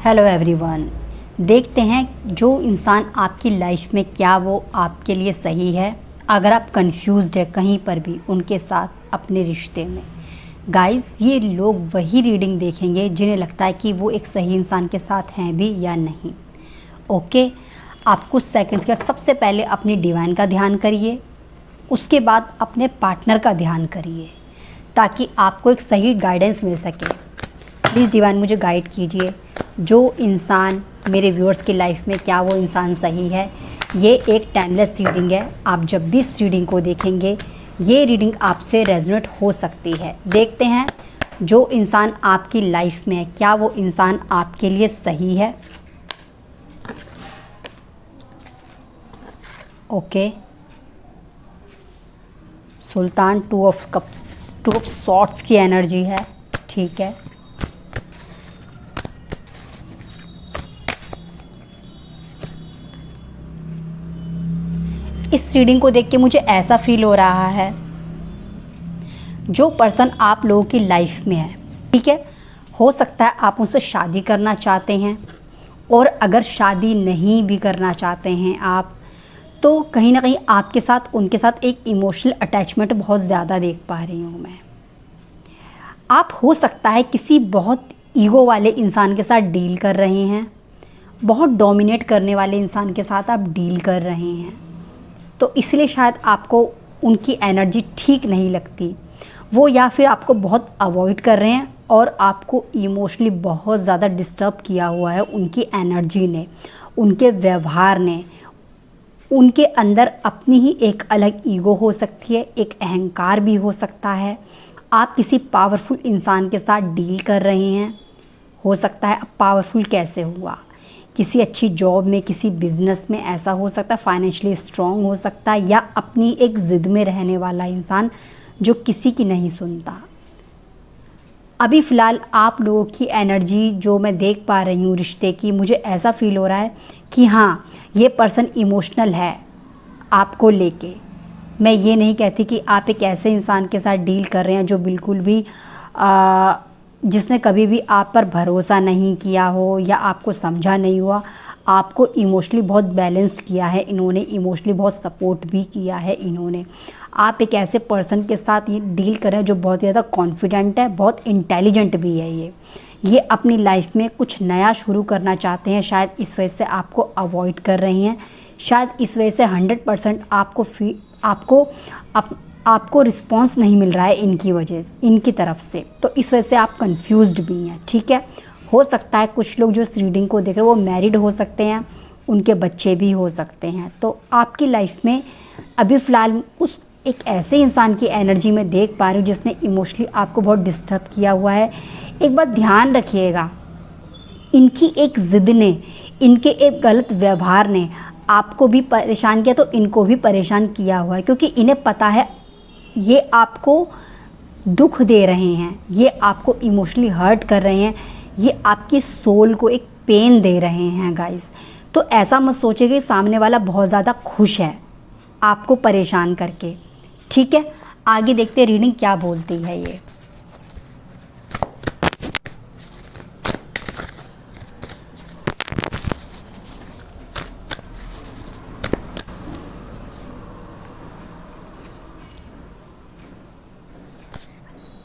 Hello everyone. देखते हैं जो इंसान आपकी लाइफ में क्या वो आपके लिए सही है। अगर आप कंफ्यूज्ड है कहीं पर भी उनके साथ अपने रिश्ते में, गाइस ये लोग वही रीडिंग देखेंगे जिन्हें लगता है कि वो एक सही इंसान के साथ हैं भी या नहीं। ओके, आप कुछ सेकंड्स के सबसे पहले अपनी डिवाइन का ध्यान करिए, उसके बाद अपने पार्टनर का ध्यान करिए ताकि आपको एक सही गाइडेंस मिल सके। प्लीज़ डिवाइन मुझे गाइड कीजिए, जो इंसान मेरे व्यूअर्स की लाइफ में क्या वो इंसान सही है। ये एक टाइमलेस रीडिंग है, आप जब भी इस रीडिंग को देखेंगे ये रीडिंग आपसे रेजोनेट हो सकती है। देखते हैं जो इंसान आपकी लाइफ में है क्या वो इंसान आपके लिए सही है। Okay, Sultan two of swords की एनर्जी है, ठीक है। इस रीडिंग को देख के मुझे ऐसा फील हो रहा है जो पर्सन आप लोगों की लाइफ में है, ठीक है, हो सकता है आप उनसे शादी करना चाहते हैं, और अगर शादी नहीं भी करना चाहते हैं आप, तो कहीं ना कहीं आपके साथ उनके साथ एक इमोशनल अटैचमेंट बहुत ज़्यादा देख पा रही हूँ मैं। आप हो सकता है किसी बहुत ईगो वाले इंसान के साथ डील कर रहे हैं, बहुत डोमिनेट करने वाले इंसान के साथ आप डील कर रहे हैं, तो इसलिए शायद आपको उनकी एनर्जी ठीक नहीं लगती वो, या फिर आपको बहुत अवॉइड कर रहे हैं और आपको इमोशनली बहुत ज़्यादा डिस्टर्ब किया हुआ है उनकी एनर्जी ने, उनके व्यवहार ने। उनके अंदर अपनी ही एक अलग ईगो हो सकती है, एक अहंकार भी हो सकता है। आप किसी पावरफुल इंसान के साथ डील कर रहे हैं, हो सकता है। अब पावरफुल कैसे हुआ, किसी अच्छी जॉब में, किसी बिजनेस में, ऐसा हो सकता है। फाइनेंशियली स्ट्रांग हो सकता है, या अपनी एक ज़िद में रहने वाला इंसान जो किसी की नहीं सुनता। अभी फ़िलहाल आप लोगों की एनर्जी जो मैं देख पा रही हूँ रिश्ते की, मुझे ऐसा फील हो रहा है कि हाँ ये पर्सन इमोशनल है आपको लेके। मैं ये नहीं कहती कि आप एक ऐसे इंसान के साथ डील कर रहे हैं जो बिल्कुल भी जिसने कभी भी आप पर भरोसा नहीं किया हो या आपको समझा नहीं हुआ। आपको इमोशनली बहुत बैलेंस्ड किया है इन्होंने, इमोशनली बहुत सपोर्ट भी किया है इन्होंने। आप एक ऐसे पर्सन के साथ ये डील कर रहे हैं जो बहुत ज़्यादा कॉन्फिडेंट है, बहुत इंटेलिजेंट भी है। ये अपनी लाइफ में कुछ नया शुरू करना चाहते हैं, शायद इस वजह से आपको अवॉइड कर रही हैं, शायद इस वजह से 100% आपको रिस्पॉन्स नहीं मिल रहा है इनकी वजह से, इनकी तरफ से, तो इस वजह से आप कंफ्यूज्ड भी हैं, ठीक है। हो सकता है कुछ लोग जो इस रीडिंग को देख रहे हैं वो मैरिड हो सकते हैं, उनके बच्चे भी हो सकते हैं। तो आपकी लाइफ में अभी फ़िलहाल उस एक ऐसे इंसान की एनर्जी में देख पा रही हूँ जिसने इमोशनली आपको बहुत डिस्टर्ब किया हुआ है। एक बात ध्यान रखिएगा, इनकी एक ज़िद ने, इनके एक गलत व्यवहार ने आपको भी परेशान किया, तो इनको भी परेशान किया हुआ है, क्योंकि इन्हें पता है ये आपको दुख दे रहे हैं, ये आपको इमोशनली हर्ट कर रहे हैं, ये आपकी सोल को एक पेन दे रहे हैं गाइस। तो ऐसा मत सोचिए कि सामने वाला बहुत ज़्यादा खुश है आपको परेशान करके, ठीक है। आगे देखते हैं रीडिंग क्या बोलती है ये।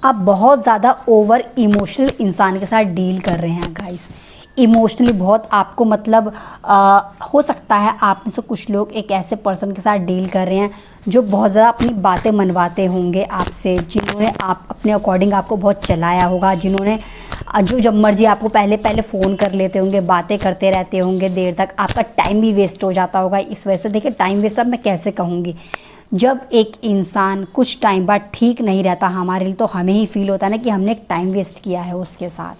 आप बहुत ज़्यादा ओवर इमोशनल इंसान के साथ डील कर रहे हैं गाइस। इमोशनली बहुत आपको मतलब हो सकता है आप में से कुछ लोग एक ऐसे पर्सन के साथ डील कर रहे हैं जो बहुत ज़्यादा अपनी बातें मनवाते होंगे आपसे, जिन्होंने आप अपने अकॉर्डिंग आपको बहुत चलाया होगा, जिन्होंने जो जब मर्जी आपको पहले फ़ोन कर लेते होंगे, बातें करते रहते होंगे देर तक, आपका टाइम भी वेस्ट हो जाता होगा इस वजह से। देखिए टाइम वेस्ट अब मैं कैसे कहूँगी, जब एक इंसान कुछ टाइम बाद ठीक नहीं रहता हमारे लिए, तो हमें ही फील होता है ना कि हमने एक टाइम वेस्ट किया है उसके साथ,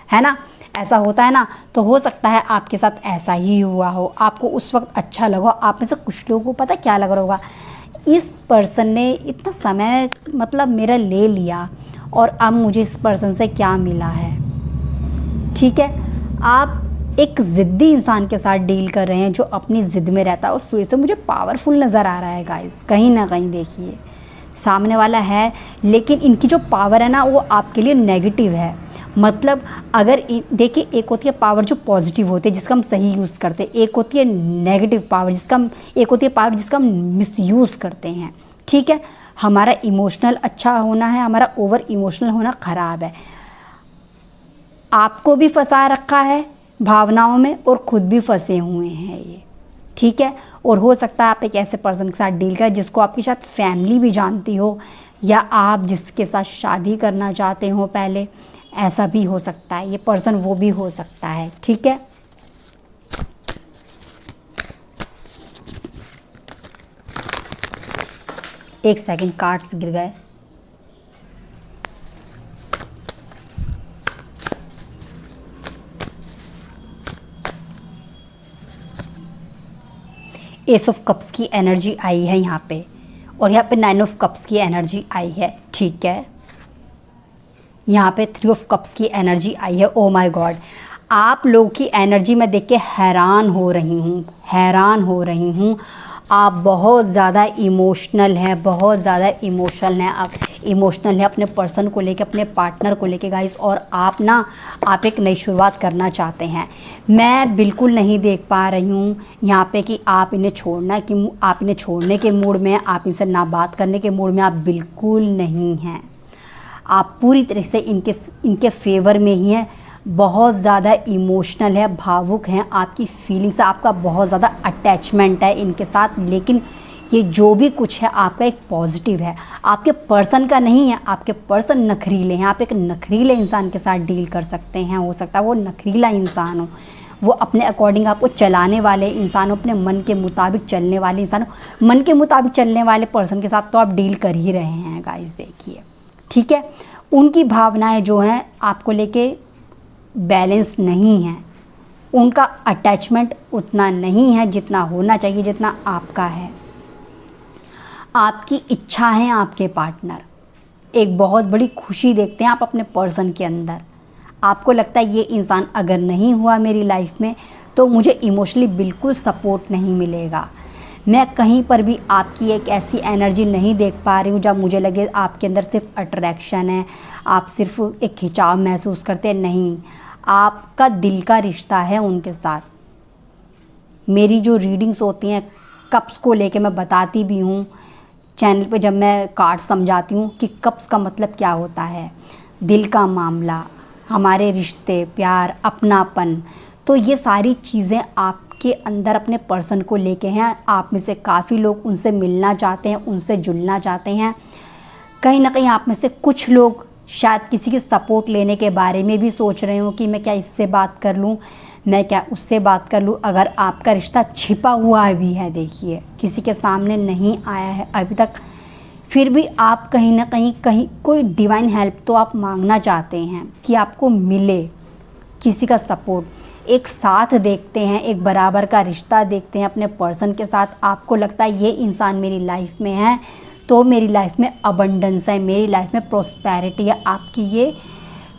है ना, ऐसा होता है ना। तो हो सकता है आपके साथ ऐसा ही हुआ हो, आपको उस वक्त अच्छा लगा। आप में से कुछ लोगों को पता क्या लग रहा होगा, इस पर्सन ने इतना समय मतलब मेरा ले लिया और अब मुझे इस पर्सन से क्या मिला है, ठीक है। आप एक ज़िद्दी इंसान के साथ डील कर रहे हैं जो अपनी ज़िद में रहता है, और फिर से मुझे पावरफुल नज़र आ रहा है गाइस। कहीं ना कहीं देखिए सामने वाला है, लेकिन इनकी जो पावर है ना वो आपके लिए नेगेटिव है। मतलब अगर देखिए, एक होती है पावर जो पॉजिटिव होती है जिसका हम सही यूज़ करते हैं, एक होती है नेगेटिव पावर एक होती है पावर जिसका हम मिसयूज़ करते हैं। ठीक है, हमारा इमोशनल अच्छा होना है, हमारा ओवर इमोशनल होना ख़राब है। आपको भी फंसा रखा है भावनाओं में और ख़ुद भी फंसे हुए हैं ये। ठीक है, और हो सकता है आप एक ऐसे पर्सन के साथ डील करें जिसको आपकी शायद फैमिली भी जानती हो, या आप जिसके साथ शादी करना चाहते हो पहले, ऐसा भी हो सकता है। ये पर्सन वो भी हो सकता है। ठीक है, एक सेकंड, कार्ड्स गिर गए। एस ऑफ कप्स की एनर्जी आई है यहाँ पे, और यहाँ पे 9 ऑफ कप्स की एनर्जी आई है। ठीक है, यहाँ पे 3 ऑफ कप्स की एनर्जी आई है। ओ माय गॉड, आप लोगों की एनर्जी में देख के हैरान हो रही हूँ। आप बहुत ज़्यादा इमोशनल हैं, बहुत ज़्यादा इमोशनल हैं। आप इमोशनल हैं अपने पर्सन को लेके, अपने पार्टनर को लेके गाइस, और आप एक नई शुरुआत करना चाहते हैं। मैं बिल्कुल नहीं देख पा रही हूँ यहाँ पे कि आप इन्हें छोड़ने के मूड में, आप इनसे ना बात करने के मूड में आप बिल्कुल नहीं हैं। आप पूरी तरह से इनके फेवर में ही हैं। बहुत ज़्यादा इमोशनल है, भावुक हैं, आपकी फीलिंग से आपका बहुत ज़्यादा अटैचमेंट है इनके साथ। लेकिन ये जो भी कुछ है आपका एक पॉजिटिव है, आपके पर्सन का नहीं है। आपके पर्सन नखरीले हैं, आप एक नखरीले इंसान के साथ डील कर सकते हैं। हो सकता है वो नखरीला इंसान हो, वो अपने अकॉर्डिंग आपको चलाने वाले इंसान हो, अपने मन के मुताबिक चलने वाले इंसान हो। मन के मुताबिक चलने वाले पर्सन के साथ तो आप डील कर ही रहे हैं गाइस, देखिए। ठीक है, उनकी भावनाएं जो हैं आपको लेके बैलेंस नहीं है, उनका अटैचमेंट उतना नहीं है जितना होना चाहिए, जितना आपका है। आपकी इच्छा है आपके पार्टनर, एक बहुत बड़ी खुशी देखते हैं आप अपने पर्सन के अंदर। आपको लगता है ये इंसान अगर नहीं हुआ मेरी लाइफ में तो मुझे इमोशनली बिल्कुल सपोर्ट नहीं मिलेगा। मैं कहीं पर भी आपकी एक ऐसी एनर्जी नहीं देख पा रही हूँ जब मुझे लगे आपके अंदर सिर्फ अट्रैक्शन है, आप सिर्फ एक खिंचाव महसूस करते हैं। नहीं, आपका दिल का रिश्ता है उनके साथ। मेरी जो रीडिंग्स होती हैं कप्स को लेके, मैं बताती भी हूँ चैनल पे जब मैं कार्ड समझाती हूँ कि कप्स का मतलब क्या होता है, दिल का मामला, हमारे रिश्ते, प्यार, अपनापन। तो ये सारी चीज़ें आपके अंदर अपने पर्सन को लेके हैं। आप में से काफ़ी लोग उनसे मिलना चाहते हैं, उनसे जुड़ना चाहते हैं। कहीं ना कहीं आप में से कुछ लोग शायद किसी के सपोर्ट लेने के बारे में भी सोच रहे हो कि मैं क्या इससे बात कर लूँ, मैं क्या उससे बात कर लूँ। अगर आपका रिश्ता छिपा हुआ भी है, देखिए किसी के सामने नहीं आया है अभी तक, फिर भी आप कहीं ना कहीं कोई डिवाइन हेल्प तो आप मांगना चाहते हैं कि आपको मिले किसी का सपोर्ट। एक साथ देखते हैं, एक बराबर का रिश्ता देखते हैं अपने पर्सन के साथ। आपको लगता है ये इंसान मेरी लाइफ में है तो मेरी लाइफ में अबंडेंस है, मेरी लाइफ में प्रॉस्पेरिटी है। आपकी ये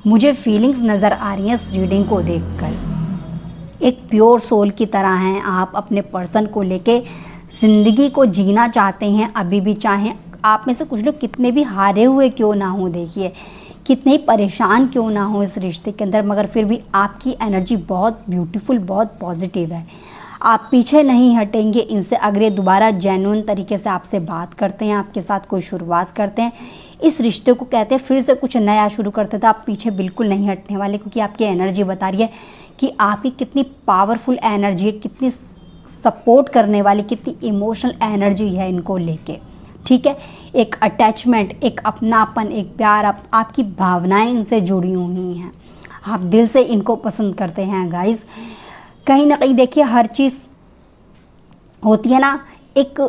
मुझे फीलिंग्स नज़र आ रही हैं इस रीडिंग को देखकर। एक प्योर सोल की तरह हैं आप, अपने पर्सन को लेके ज़िंदगी को जीना चाहते हैं अभी भी। चाहें आप में से कुछ लोग कितने भी हारे हुए क्यों ना हो, देखिए कितने ही परेशान क्यों ना हो इस रिश्ते के अंदर, मगर फिर भी आपकी एनर्जी बहुत ब्यूटीफुल, बहुत पॉजिटिव है। आप पीछे नहीं हटेंगे इनसे। अगर ये दोबारा जेन्युइन तरीके से आपसे बात करते हैं, आपके साथ कोई शुरुआत करते हैं, इस रिश्ते को कहते हैं फिर से कुछ नया शुरू करते थे, आप पीछे बिल्कुल नहीं हटने वाले। क्योंकि आपकी एनर्जी बता रही है कि आपकी कितनी पावरफुल एनर्जी है, कितनी सपोर्ट करने वाली, कितनी इमोशनल एनर्जी है इनको लेके। ठीक है, एक अटैचमेंट, एक अपनापन, एक प्यार, आपकी भावनाएं इनसे जुड़ी हुई हैं। आप दिल से इनको पसंद करते हैं गाइस। कहीं ना कहीं देखिए हर चीज़ होती है ना, एक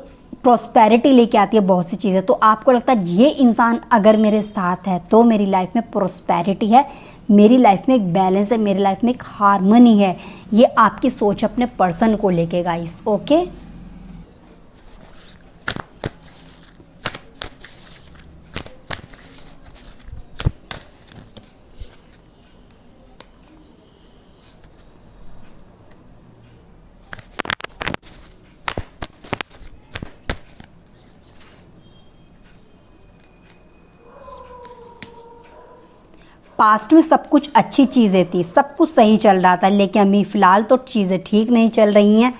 प्रॉस्पेरिटी लेके आती है बहुत सी चीज़ें। तो आपको लगता है ये इंसान अगर मेरे साथ है तो मेरी लाइफ में प्रॉस्पेरिटी है, मेरी लाइफ में एक बैलेंस है, मेरी लाइफ में एक हार्मनी है। ये आपकी सोच अपने पर्सन को लेके गाइस। ओके, पास्ट में सब कुछ अच्छी चीज़ें थी, सब कुछ सही चल रहा था, लेकिन अभी फ़िलहाल तो चीज़ें ठीक नहीं चल रही हैं।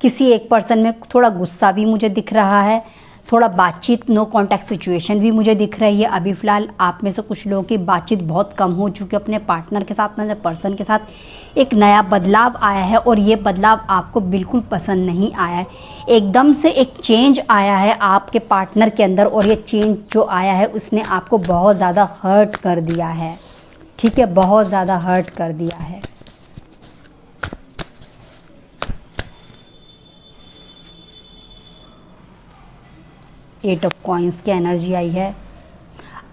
किसी एक पर्सन में थोड़ा गुस्सा भी मुझे दिख रहा है, थोड़ा बातचीत नो कांटेक्ट सिचुएशन भी मुझे दिख रही है। अभी फ़िलहाल आप में से कुछ लोगों की बातचीत बहुत कम हो चुकी है अपने पार्टनर के साथ, अपने पर्सन के साथ। एक नया बदलाव आया है और ये बदलाव आपको बिल्कुल पसंद नहीं आया है। एकदम से एक चेंज आया है आपके पार्टनर के अंदर, और ये चेंज जो आया है उसने आपको बहुत ज़्यादा हर्ट कर दिया है। ठीक है, बहुत ज़्यादा हर्ट कर दिया है। एट ऑफ कॉइंस की एनर्जी आई है।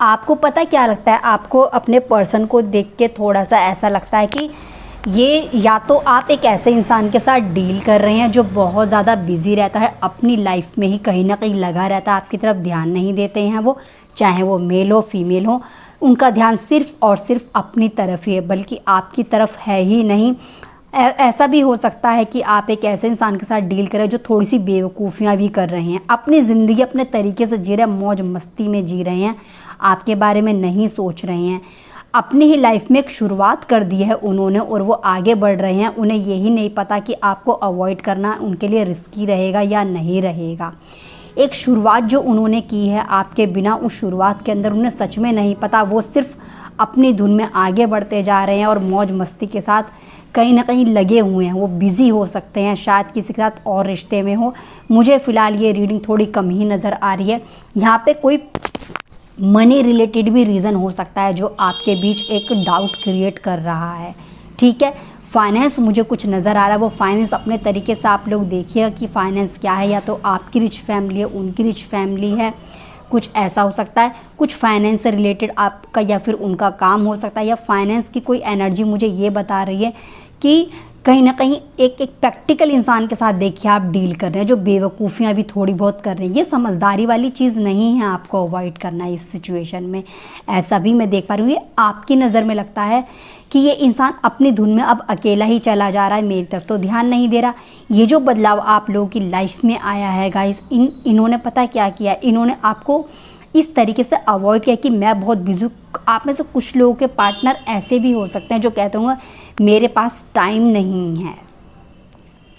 आपको पता क्या लगता है, आपको अपने पर्सन को देख के थोड़ा सा ऐसा लगता है कि ये या तो आप एक ऐसे इंसान के साथ डील कर रहे हैं जो बहुत ज़्यादा बिजी रहता है, अपनी लाइफ में ही कहीं ना कहीं लगा रहता है, आपकी तरफ ध्यान नहीं देते हैं वो, चाहे वो मेल हो फीमेल हो, उनका ध्यान सिर्फ और सिर्फ अपनी तरफ ही है, बल्कि आपकी तरफ है ही नहीं। ऐसा भी हो सकता है कि आप एक ऐसे इंसान के साथ डील करें जो थोड़ी सी बेवकूफ़ियाँ भी कर रहे हैं, अपनी ज़िंदगी अपने तरीके से जी रहे हैं, मौज मस्ती में जी रहे हैं, आपके बारे में नहीं सोच रहे हैं। अपनी ही लाइफ में एक शुरुआत कर दी है उन्होंने और वो आगे बढ़ रहे हैं। उन्हें यही नहीं पता कि आपको अवॉइड करना उनके लिए रिस्की रहेगा या नहीं रहेगा। एक शुरुआत जो उन्होंने की है आपके बिना, उस शुरुआत के अंदर उन्हें सच में नहीं पता, वो सिर्फ अपनी धुन में आगे बढ़ते जा रहे हैं और मौज मस्ती के साथ कहीं ना कहीं लगे हुए हैं। वो बिज़ी हो सकते हैं, शायद किसी के साथ और रिश्ते में हो। मुझे फ़िलहाल ये रीडिंग थोड़ी कम ही नज़र आ रही है। यहाँ पे कोई मनी रिलेटेड भी रीज़न हो सकता है जो आपके बीच एक डाउट क्रिएट कर रहा है। ठीक है, फाइनेंस मुझे कुछ नज़र आ रहा है। वो फाइनेंस अपने तरीके से आप लोग देखिएगा कि फाइनेंस क्या है, या तो आपकी रिच फैमिली है, उनकी रिच फैमिली है, कुछ ऐसा हो सकता है। कुछ फाइनेंस से रिलेटेड आपका या फिर उनका काम हो सकता है, या फाइनेंस की कोई एनर्जी मुझे ये बता रही है कि कहीं ना कहीं एक प्रैक्टिकल इंसान के साथ देखिए आप डील कर रहे हैं जो बेवकूफ़ियाँ भी थोड़ी बहुत कर रहे हैं। ये समझदारी वाली चीज़ नहीं है, आपको अवॉइड करना है इस सिचुएशन में। ऐसा भी मैं देख पा रही हूँ, ये आपकी नज़र में लगता है कि ये इंसान अपनी धुन में अब अकेला ही चला जा रहा है, मेरी तरफ तो ध्यान नहीं दे रहा। ये जो बदलाव आप लोगों की लाइफ में आया है गाइस, इन्होंने पता क्या किया, इन्होंने आपको इस तरीके से अवॉइड किया कि मैं बहुत बिजी। आप में से कुछ लोगों के पार्टनर ऐसे भी हो सकते हैं जो कहते होंगे मेरे पास टाइम नहीं है।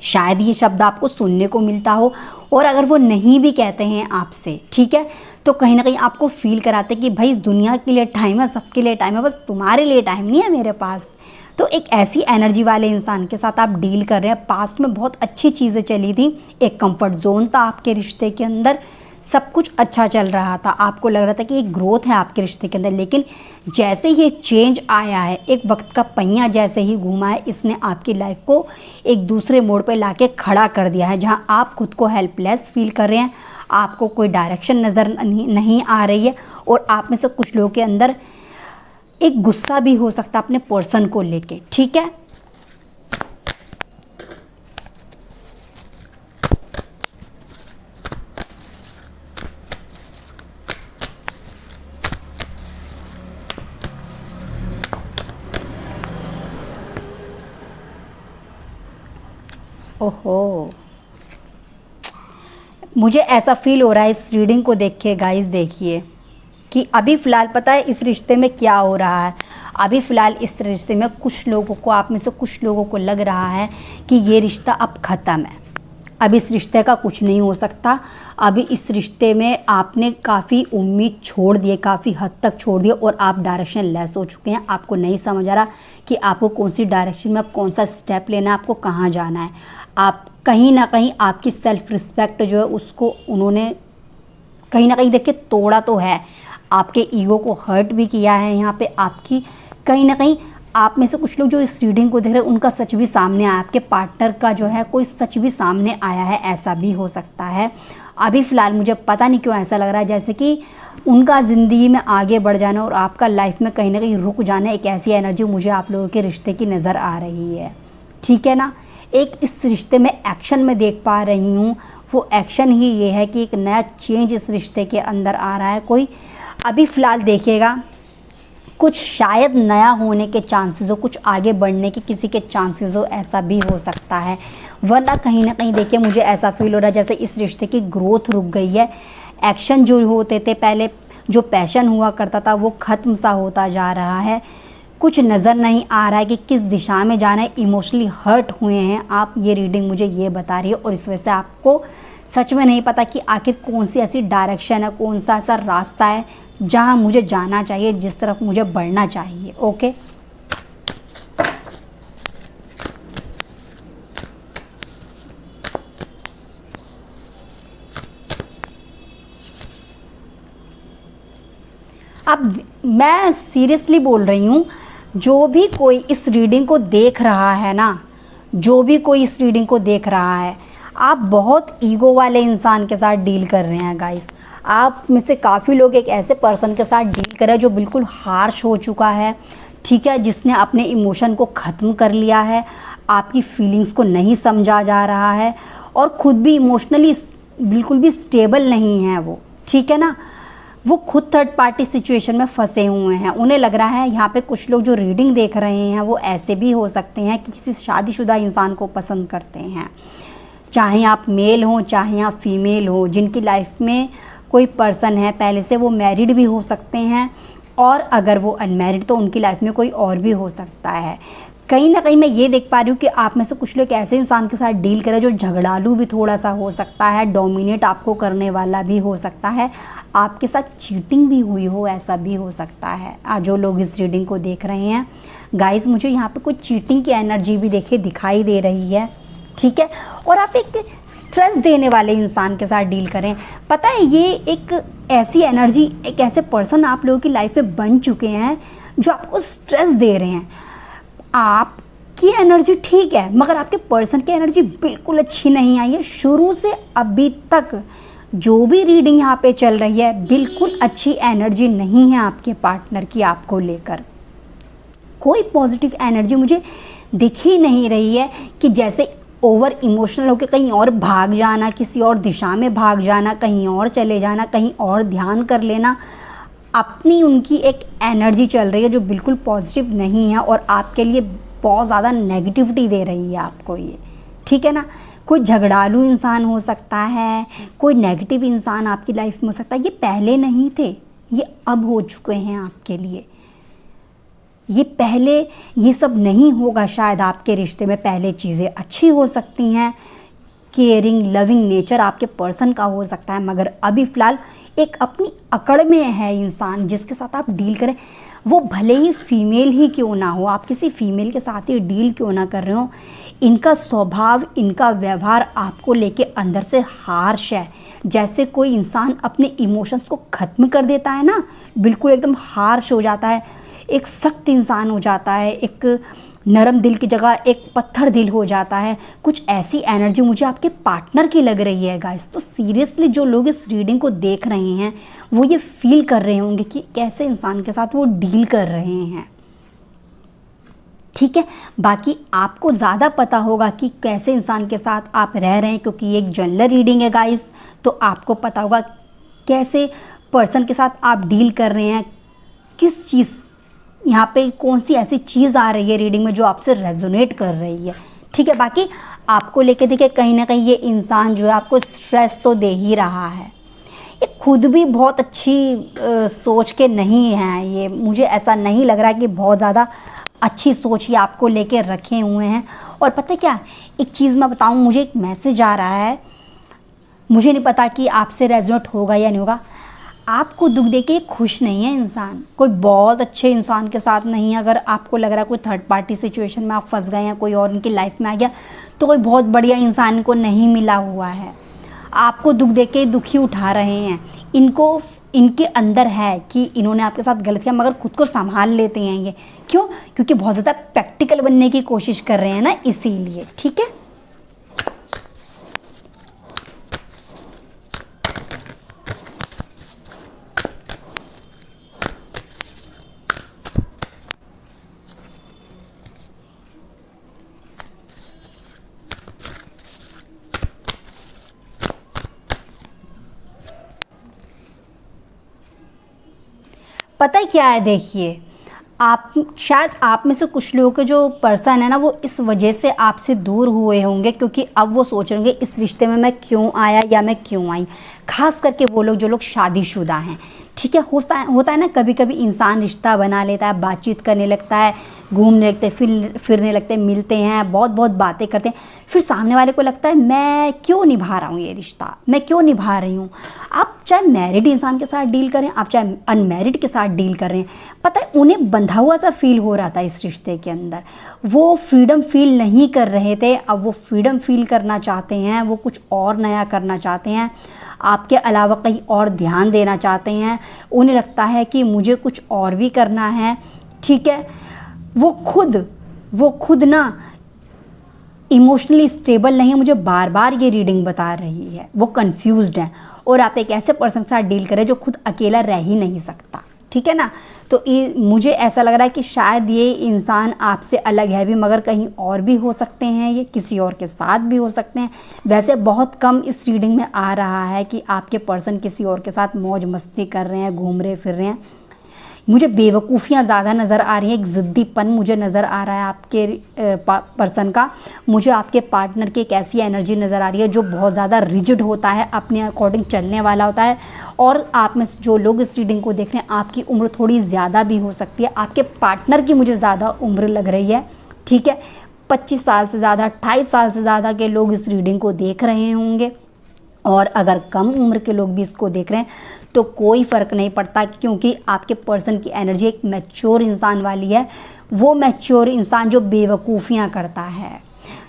शायद ये शब्द आपको सुनने को मिलता हो, और अगर वो नहीं भी कहते हैं आपसे, ठीक है, तो कहीं ना कहीं आपको फील कराते कि भाई दुनिया के लिए टाइम है, सबके लिए टाइम है, बस तुम्हारे लिए टाइम नहीं है मेरे पास। तो एक ऐसी एनर्जी वाले इंसान के साथ आप डील कर रहे हैं। पास्ट में बहुत अच्छी चीज़ें चली थी, एक कंफर्ट जोन था आपके रिश्ते के अंदर, सब कुछ अच्छा चल रहा था, आपको लग रहा था कि एक ग्रोथ है आपके रिश्ते के अंदर। लेकिन जैसे ही चेंज आया है, एक वक्त का पहिया जैसे ही घूमा है, इसने आपकी लाइफ को एक दूसरे मोड़ पे लाके खड़ा कर दिया है, जहां आप खुद को हेल्पलेस फील कर रहे हैं, आपको कोई डायरेक्शन नज़र नहीं आ रही है, और आप में से कुछ लोगों के अंदर एक गुस्सा भी हो सकता है अपने पर्सन को लेके। ठीक है, ओहो, मुझे ऐसा फील हो रहा है इस रीडिंग को देख के गाइस, देखिए कि अभी फ़िलहाल पता है इस रिश्ते में क्या हो रहा है। अभी फ़िलहाल इस रिश्ते में कुछ लोगों को, आप में से कुछ लोगों को लग रहा है कि ये रिश्ता अब ख़त्म है, अब इस रिश्ते का कुछ नहीं हो सकता। अभी इस रिश्ते में आपने काफ़ी उम्मीद छोड़ दी है, काफ़ी हद तक छोड़ दी, और आप डायरेक्शन लेस हो चुके हैं। आपको नहीं समझ आ रहा कि आपको कौन सी डायरेक्शन में आप कौन सा स्टेप लेना है, आपको कहाँ जाना है। आप कहीं ना कहीं आपकी सेल्फ रिस्पेक्ट जो है उसको उन्होंने कहीं ना कहीं देखिए तोड़ा तो है, आपके ईगो को हर्ट भी किया है। यहाँ पे आपकी कहीं ना कहीं, आप में से कुछ लोग जो इस रीडिंग को देख रहे हैं उनका सच भी सामने आया, आपके पार्टनर का जो है कोई सच भी सामने आया है, ऐसा भी हो सकता है। अभी फ़िलहाल मुझे पता नहीं क्यों ऐसा लग रहा है जैसे कि उनका ज़िंदगी में आगे बढ़ जाना और आपका लाइफ में कहीं ना कहीं रुक जाना, एक ऐसी एनर्जी मुझे आप लोगों के रिश्ते की नज़र आ रही है। ठीक है ना, एक इस रिश्ते में एक्शन में देख पा रही हूँ, वो एक्शन ही ये है कि एक नया चेंज इस रिश्ते के अंदर आ रहा है। कोई अभी फ़िलहाल देखिएगा कुछ शायद नया होने के चांसेस हो, कुछ आगे बढ़ने के किसी के चांसेस हो, ऐसा भी हो सकता है। वरना कहीं ना कहीं देखिए मुझे ऐसा फील हो रहा है जैसे इस रिश्ते की ग्रोथ रुक गई है। एक्शन जो होते थे पहले, जो पैशन हुआ करता था, वो ख़त्म सा होता जा रहा है। कुछ नज़र नहीं आ रहा है कि किस दिशा में जाना है, इमोशनली हर्ट हुए हैं आप, ये रीडिंग मुझे ये बता रही है। और इस वजह से आपको सच में नहीं पता कि आखिर कौन सी ऐसी डायरेक्शन है, कौन सा ऐसा रास्ता है जहां मुझे जाना चाहिए, जिस तरफ मुझे बढ़ना चाहिए। ओके, अब मैं सीरियसली बोल रही हूँ, जो भी कोई इस रीडिंग को देख रहा है ना, जो भी कोई इस रीडिंग को देख रहा है, आप बहुत ईगो वाले इंसान के साथ डील कर रहे हैं गाइस। आप में से काफ़ी लोग एक ऐसे पर्सन के साथ डील कर रहे हैं जो बिल्कुल हार्श हो चुका है, ठीक है, जिसने अपने इमोशन को ख़त्म कर लिया है, आपकी फीलिंग्स को नहीं समझा जा रहा है और ख़ुद भी इमोशनली बिल्कुल भी स्टेबल नहीं है वो, ठीक है ना। वो खुद थर्ड पार्टी सिचुएशन में फंसे हुए हैं। उन्हें लग रहा है यहाँ पे कुछ लोग जो रीडिंग देख रहे हैं वो ऐसे भी हो सकते हैं कि किसी शादीशुदा इंसान को पसंद करते हैं, चाहे आप मेल हो चाहे आप फीमेल हो, जिनकी लाइफ में कोई पर्सन है पहले से, वो मैरिड भी हो सकते हैं और अगर वो अनमैरिड तो उनकी लाइफ में कोई और भी हो सकता है। कहीं ना कहीं मैं ये देख पा रही हूँ कि आप में से कुछ लोग ऐसे इंसान के साथ डील करें जो झगड़ालू भी थोड़ा सा हो सकता है, डोमिनेट आपको करने वाला भी हो सकता है, आपके साथ चीटिंग भी हुई हो, ऐसा भी हो सकता है। जो लोग इस रीडिंग को देख रहे हैं गाइस, मुझे यहाँ पे कुछ चीटिंग की एनर्जी भी देखिए दिखाई दे रही है, ठीक है। और आप एक स्ट्रेस देने वाले इंसान के साथ डील करें। पता है ये एक ऐसी एनर्जी, एक ऐसे पर्सन आप लोगों की लाइफ में बन चुके हैं जो आपको स्ट्रेस दे रहे हैं। आपकी एनर्जी ठीक है मगर आपके पर्सन की एनर्जी बिल्कुल अच्छी नहीं आई है। शुरू से अभी तक जो भी रीडिंग यहाँ पे चल रही है बिल्कुल अच्छी एनर्जी नहीं है आपके पार्टनर की आपको लेकर। कोई पॉजिटिव एनर्जी मुझे दिख ही नहीं रही है कि जैसे ओवर इमोशनल होकर कहीं और भाग जाना, किसी और दिशा में भाग जाना, कहीं और चले जाना, कहीं और ध्यान कर लेना। अपनी उनकी एक एनर्जी चल रही है जो बिल्कुल पॉजिटिव नहीं है और आपके लिए बहुत ज़्यादा नेगेटिविटी दे रही है आपको ये, ठीक है ना। कोई झगड़ालू इंसान हो सकता है, कोई नेगेटिव इंसान आपकी लाइफ में हो सकता है। ये पहले नहीं थे, ये अब हो चुके हैं आपके लिए। ये पहले ये सब नहीं होगा शायद आपके रिश्ते में। पहले चीज़ें अच्छी हो सकती हैं, केयरिंग लविंग नेचर आपके पर्सन का हो सकता है, मगर अभी फ़िलहाल एक अपनी अकड़ में है इंसान जिसके साथ आप डील करें, वो भले ही फीमेल ही क्यों ना हो, आप किसी फीमेल के साथ ही डील क्यों ना कर रहे हो, इनका स्वभाव, इनका व्यवहार आपको लेके अंदर से हार्श है। जैसे कोई इंसान अपने इमोशंस को ख़त्म कर देता है ना, बिल्कुल एकदम हार्श हो जाता है, एक सख्त इंसान हो जाता है, एक नरम दिल की जगह एक पत्थर दिल हो जाता है। कुछ ऐसी एनर्जी मुझे आपके पार्टनर की लग रही है गाइस। तो सीरियसली जो लोग इस रीडिंग को देख रहे हैं वो ये फील कर रहे होंगे कि कैसे इंसान के साथ वो डील कर रहे हैं, ठीक है। बाकी आपको ज़्यादा पता होगा कि कैसे इंसान के साथ आप रह रहे हैं, क्योंकि ये एक जनरल रीडिंग है गाइस। तो आपको पता होगा कैसे पर्सन के साथ आप डील कर रहे हैं, किस चीज़ यहाँ पे कौन सी ऐसी चीज़ आ रही है रीडिंग में जो आपसे रेजोनेट कर रही है, ठीक है। बाकी आपको लेके देखिए कहीं ना कहीं ये इंसान जो है आपको स्ट्रेस तो दे ही रहा है। ये खुद भी बहुत अच्छी सोच के नहीं है, ये मुझे ऐसा नहीं लग रहा है कि बहुत ज़्यादा अच्छी सोच ये आपको लेके रखे हुए हैं। और पता है क्या, एक चीज़ मैं बताऊँ, मुझे एक मैसेज आ रहा है, मुझे नहीं पता कि आपसे रेजोनेट होगा या नहीं होगा। आपको दुख देके खुश नहीं है इंसान, कोई बहुत अच्छे इंसान के साथ नहीं है। अगर आपको लग रहा है कोई थर्ड पार्टी सिचुएशन में आप फंस गए हैं, कोई और उनकी लाइफ में आ गया, तो कोई बहुत बढ़िया इंसान को नहीं मिला हुआ है। आपको दुख देके दुखी उठा रहे हैं, इनको इनके अंदर है कि इन्होंने आपके साथ गलत किया मगर खुद को संभाल लेते हैं ये। क्यों? क्योंकि बहुत ज़्यादा प्रैक्टिकल बनने की कोशिश कर रहे हैं ना, इसीलिए, ठीक है। पता है क्या है, देखिए आप शायद आप में से कुछ लोगों के जो पर्सन है ना वो इस वजह से आपसे दूर हुए होंगे, क्योंकि अब वो सोच रहे होंगे इस रिश्ते में मैं क्यों आया या मैं क्यों आई। खास करके वो लोग जो लोग शादीशुदा हैं, ठीक है। होता है ना, कभी कभी इंसान रिश्ता बना लेता है, बातचीत करने लगता है, घूमने लगते हैं, फिरने लगते हैं, मिलते हैं, बहुत बहुत बातें करते हैं, फिर सामने वाले को लगता है मैं क्यों निभा रहा हूँ ये रिश्ता, मैं क्यों निभा रही हूँ। आप चाहे मैरिड इंसान के साथ डील करें, आप चाहे अनमैरिड के साथ डील कर रहे हैं, पता है उन्हें बंधा हुआ सा फील हो रहा था इस रिश्ते के अंदर। वो फ्रीडम फील नहीं कर रहे थे, अब वो फ्रीडम फील करना चाहते हैं, वो कुछ और नया करना चाहते हैं, आपके अलावा कहीं और ध्यान देना चाहते हैं। उन्हें लगता है कि मुझे कुछ और भी करना है, ठीक है। वो खुद ना इमोशनली स्टेबल नहीं है, मुझे बार बार ये रीडिंग बता रही है। वो कंफ्यूज्ड है और आप एक ऐसे पर्सन के साथ डील करें जो खुद अकेला रह ही नहीं सकता, ठीक है ना। तो मुझे ऐसा लग रहा है कि शायद ये इंसान आपसे अलग है भी, मगर कहीं और भी हो सकते हैं, ये किसी और के साथ भी हो सकते हैं। वैसे बहुत कम इस रीडिंग में आ रहा है कि आपके पर्सन किसी और के साथ मौज मस्ती कर रहे हैं, घूम रहे फिर रहे हैं। मुझे बेवकूफ़ियाँ ज़्यादा नज़र आ रही हैं, एक ज़िद्दीपन मुझे नज़र आ रहा है आपके पर्सन का। मुझे आपके पार्टनर की एक ऐसी एनर्जी नज़र आ रही है जो बहुत ज़्यादा रिजिड होता है, अपने अकॉर्डिंग चलने वाला होता है। और आप में जो लोग इस रीडिंग को देख रहे हैं, आपकी उम्र थोड़ी ज़्यादा भी हो सकती है, आपके पार्टनर की मुझे ज़्यादा उम्र लग रही है, ठीक है। 25 साल से ज़्यादा, 28 साल से ज़्यादा के लोग इस रीडिंग को देख रहे होंगे। और अगर कम उम्र के लोग भी इसको देख रहे हैं तो कोई फ़र्क नहीं पड़ता, क्योंकि आपके पर्सन की एनर्जी एक मैच्योर इंसान वाली है। वो मैच्योर इंसान जो बेवकूफ़ियाँ करता है,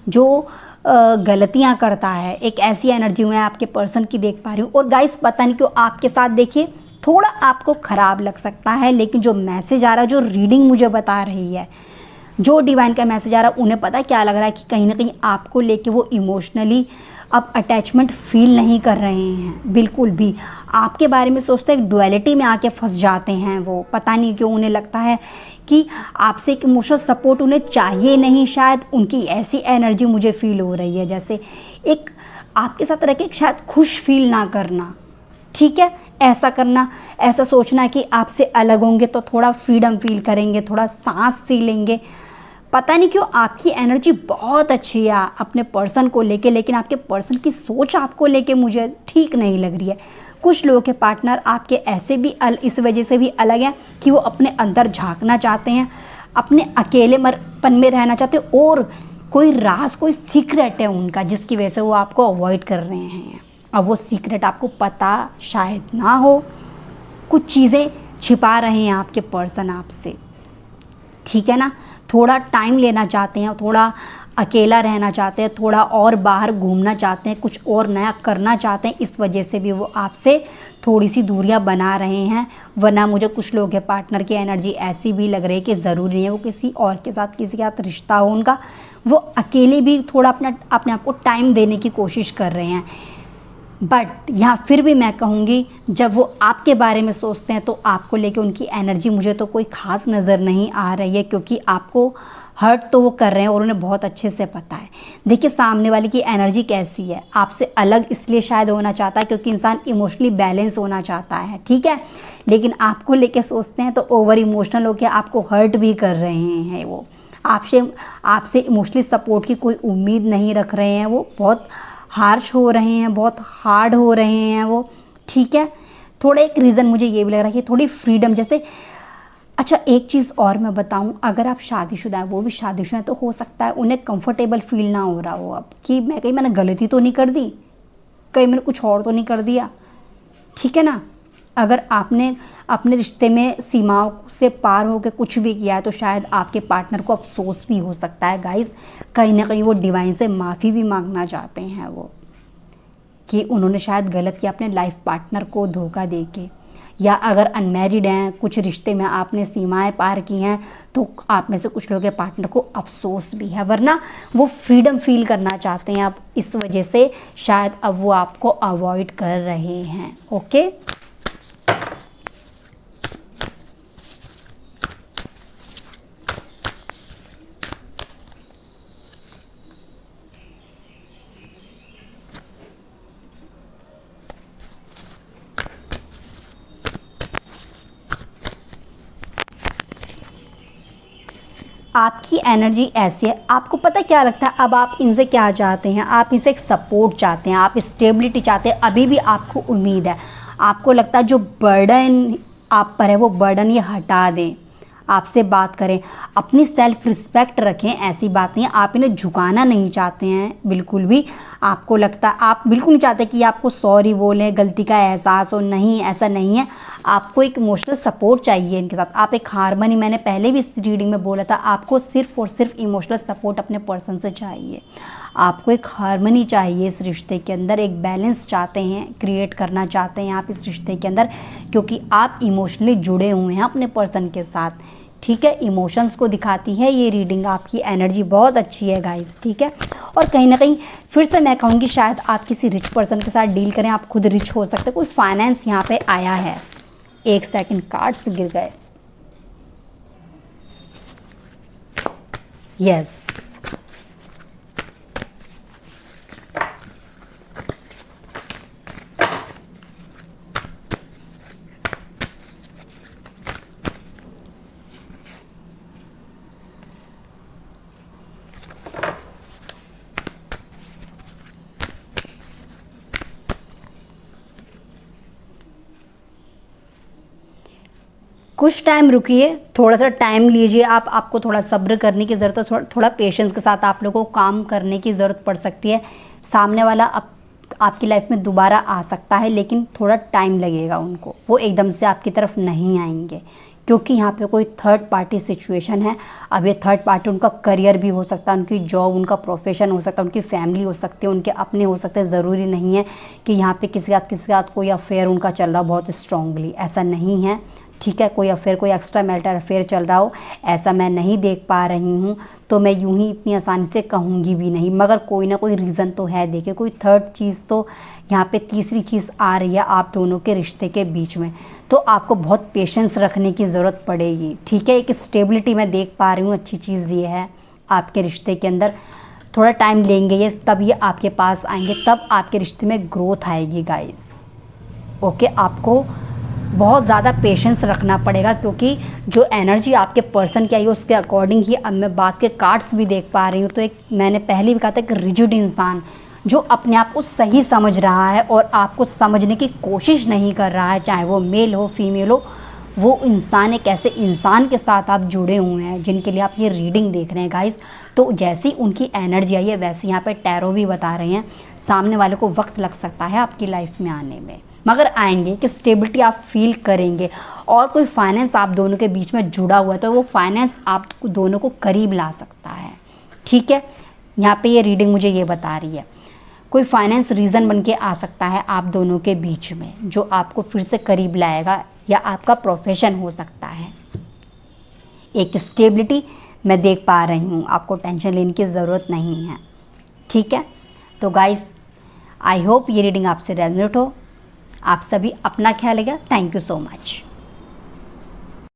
जो गलतियाँ करता है, एक ऐसी एनर्जी मैं आपके पर्सन की देख पा रही हूँ। और गाइस पता नहीं क्यों आपके साथ देखिए थोड़ा आपको ख़राब लग सकता है, लेकिन जो मैसेज आ रहा है, जो रीडिंग मुझे बता रही है, जो डिवाइन का मैसेज आ रहा है, उन्हें पता है क्या लग रहा है कि कहीं ना कहीं आपको लेके वो इमोशनली अब अटैचमेंट फील नहीं कर रहे हैं बिल्कुल भी। आपके बारे में सोचते हैं, एक डुअलिटी में आके फंस जाते हैं वो। पता नहीं क्यों उन्हें लगता है कि आपसे एक इमोशनल सपोर्ट उन्हें चाहिए नहीं, शायद उनकी ऐसी एनर्जी मुझे फील हो रही है, जैसे एक आपके साथ रह के शायद खुश फील ना करना, ठीक है। ऐसा करना, ऐसा सोचना कि आपसे अलग होंगे तो थोड़ा फ्रीडम फील करेंगे, थोड़ा सांस सी लेंगे। पता नहीं क्यों आपकी एनर्जी बहुत अच्छी है अपने पर्सन को लेके, लेकिन आपके पर्सन की सोच आपको लेके मुझे ठीक नहीं लग रही है। कुछ लोगों के पार्टनर आपके ऐसे भी इस वजह से भी अलग हैं कि वो अपने अंदर झांकना चाहते हैं, अपने अकेलेपन में रहना चाहते हैं, और कोई राज, कोई सीक्रेट है उनका जिसकी वजह से वो आपको अवॉइड कर रहे हैं। अब वो सीक्रेट आपको पता शायद ना हो, कुछ चीज़ें छिपा रहे हैं आपके पर्सन आपसे, ठीक है ना। थोड़ा टाइम लेना चाहते हैं, थोड़ा अकेला रहना चाहते हैं, थोड़ा और बाहर घूमना चाहते हैं, कुछ और नया करना चाहते हैं, इस वजह से भी वो आपसे थोड़ी सी दूरियां बना रहे हैं। वरना मुझे कुछ लोग हैं पार्टनर की एनर्जी ऐसी भी लग रही है कि ज़रूरी नहीं है वो किसी और के साथ, किसी के साथ रिश्ता हो उनका, वो अकेले भी थोड़ा अपने आप को टाइम देने की कोशिश कर रहे हैं। बट यहाँ फिर भी मैं कहूँगी, जब वो आपके बारे में सोचते हैं तो आपको लेके उनकी एनर्जी मुझे तो कोई ख़ास नज़र नहीं आ रही है, क्योंकि आपको हर्ट तो वो कर रहे हैं और उन्हें बहुत अच्छे से पता है। देखिए सामने वाले की एनर्जी कैसी है, आपसे अलग इसलिए शायद होना चाहता है क्योंकि इंसान इमोशनली बैलेंस होना चाहता है, ठीक है। लेकिन आपको लेके सोचते हैं तो ओवर इमोशनल होकर आपको हर्ट भी कर रहे हैं। वो आपसे इमोशनली सपोर्ट की कोई उम्मीद नहीं रख रहे हैं, वो बहुत हार्श हो रहे हैं, बहुत हार्ड हो रहे हैं वो, ठीक है। थोड़ा एक रीज़न मुझे ये भी लग रहा है कि थोड़ी फ्रीडम जैसे। अच्छा एक चीज़ और मैं बताऊं, अगर आप शादीशुदा हैं, वो भी शादीशुदा हैं, तो हो सकता है उन्हें कंफर्टेबल फील ना हो रहा हो अब कि मैंने गलती तो नहीं कर दी, कहीं मैंने कुछ और तो नहीं कर दिया, ठीक है ना। अगर आपने अपने रिश्ते में सीमाओं से पार होकर कुछ भी किया है तो शायद आपके पार्टनर को अफसोस भी हो सकता है गाइस। कहीं ना कहीं वो डिवाइन से माफ़ी भी मांगना चाहते हैं वो, कि उन्होंने शायद गलत किया अपने लाइफ पार्टनर को धोखा दे के। या अगर अनमैरिड हैं, कुछ रिश्ते में आपने सीमाएं पार की हैं, तो आप में से कुछ लोगों के पार्टनर को अफसोस भी है, वरना वो फ्रीडम फील करना चाहते हैं। अब इस वजह से शायद अब वो आपको अवॉइड कर रहे हैं। ओके, आपकी एनर्जी ऐसी है, आपको पता क्या लगता है अब आप इनसे क्या चाहते हैं, आप इनसे एक सपोर्ट चाहते हैं, आप स्टेबिलिटी चाहते हैं। अभी भी आपको उम्मीद है, आपको लगता है जो बर्डन आप पर है वो बर्डन ये हटा दें, आपसे बात करें, अपनी सेल्फ रिस्पेक्ट रखें। ऐसी बात नहीं है, आप इन्हें झुकाना नहीं चाहते हैं बिल्कुल भी। आपको लगता है आप बिल्कुल नहीं चाहते कि आपको सॉरी बोलें, गलती का एहसास हो, नहीं ऐसा नहीं है। आपको एक इमोशनल सपोर्ट चाहिए इनके साथ। आप एक हार्मनी, मैंने पहले भी इस रीडिंग में बोला था, आपको सिर्फ और सिर्फ इमोशनल सपोर्ट अपने पर्सन से चाहिए। आपको एक हार्मनी चाहिए इस रिश्ते के अंदर, एक बैलेंस चाहते हैं, क्रिएट करना चाहते हैं आप इस रिश्ते के अंदर, क्योंकि आप इमोशनली जुड़े हुए हैं अपने पर्सन के साथ। ठीक है, इमोशंस को दिखाती है ये रीडिंग। आपकी एनर्जी बहुत अच्छी है गाइस। ठीक है, और कहीं ना कहीं फिर से मैं कहूँगी शायद आप किसी रिच पर्सन के साथ डील करें, आप खुद रिच हो सकते हैं। कोई फाइनेंस यहाँ पे आया है। एक सेकंड, कार्ड्स गिर गए। यस, कुछ टाइम रुकिए, थोड़ा सा टाइम लीजिए आप। आपको थोड़ा सब्र करने की ज़रूरत है, थोड़ा पेशेंस के साथ आप लोगों को काम करने की ज़रूरत पड़ सकती है। सामने वाला आपकी लाइफ में दोबारा आ सकता है, लेकिन थोड़ा टाइम लगेगा उनको, वो एकदम से आपकी तरफ नहीं आएंगे, क्योंकि यहाँ पे कोई थर्ड पार्टी सिचुएशन है। अब ये थर्ड पार्टी उनका करियर भी हो सकता है, उनकी जॉब, उनका प्रोफेशन हो सकता है, उनकी फैमिली हो सकती है, उनके अपने हो सकते हैं। ज़रूरी नहीं है कि यहाँ पे किसी के साथ कोई अफेयर उनका चल रहा बहुत स्ट्रांगली, ऐसा नहीं है। ठीक है, कोई अफेयर, कोई एक्स्ट्रा मैरिटल अफेयर चल रहा हो, ऐसा मैं नहीं देख पा रही हूँ, तो मैं यूं ही इतनी आसानी से कहूँगी भी नहीं। मगर कोई ना कोई रीज़न तो है। देखिए, कोई थर्ड चीज़ तो यहाँ पे तीसरी चीज़ आ रही है आप दोनों के रिश्ते के बीच में, तो आपको बहुत पेशेंस रखने की ज़रूरत पड़ेगी। ठीक है, एक स्टेबिलिटी मैं देख पा रही हूँ, अच्छी चीज़ ये है आपके रिश्ते के अंदर। थोड़ा टाइम लेंगे ये, तब ये आपके पास आएंगे, तब आपके रिश्ते में ग्रोथ आएगी गाइस। ओके, आपको बहुत ज़्यादा पेशेंस रखना पड़ेगा, क्योंकि जो एनर्जी आपके पर्सन की आई है उसके अकॉर्डिंग ही अब मैं बात के कार्ड्स भी देख पा रही हूँ। तो एक मैंने पहले भी कहा था, एक रिजिड इंसान जो अपने आप को सही समझ रहा है और आपको समझने की कोशिश नहीं कर रहा है, चाहे वो मेल हो फीमेल हो, वो इंसान एक ऐसे इंसान के साथ आप जुड़े हुए हैं जिनके लिए आप ये रीडिंग देख रहे हैं गाइस। तो जैसी उनकी एनर्जी आई है वैसे यहाँ पे टैरो भी बता रहे हैं, सामने वाले को वक्त लग सकता है आपकी लाइफ में आने में, मगर आएंगे। कि स्टेबिलिटी आप फील करेंगे, और कोई फाइनेंस आप दोनों के बीच में जुड़ा हुआ है तो वो फाइनेंस आप दोनों को करीब ला सकता है। ठीक है, यहाँ पे ये रीडिंग मुझे ये बता रही है, कोई फाइनेंस रीज़न बन के आ सकता है आप दोनों के बीच में, जो आपको फिर से करीब लाएगा, या आपका प्रोफेशन हो सकता है। एक स्टेबिलिटी मैं देख पा रही हूँ, आपको टेंशन लेने की ज़रूरत नहीं है। ठीक है, तो गाइस आई होप ये रीडिंग आपसे रेजोनेट हो। आप सभी अपना ख्याल रखिएगा। Thank you so much.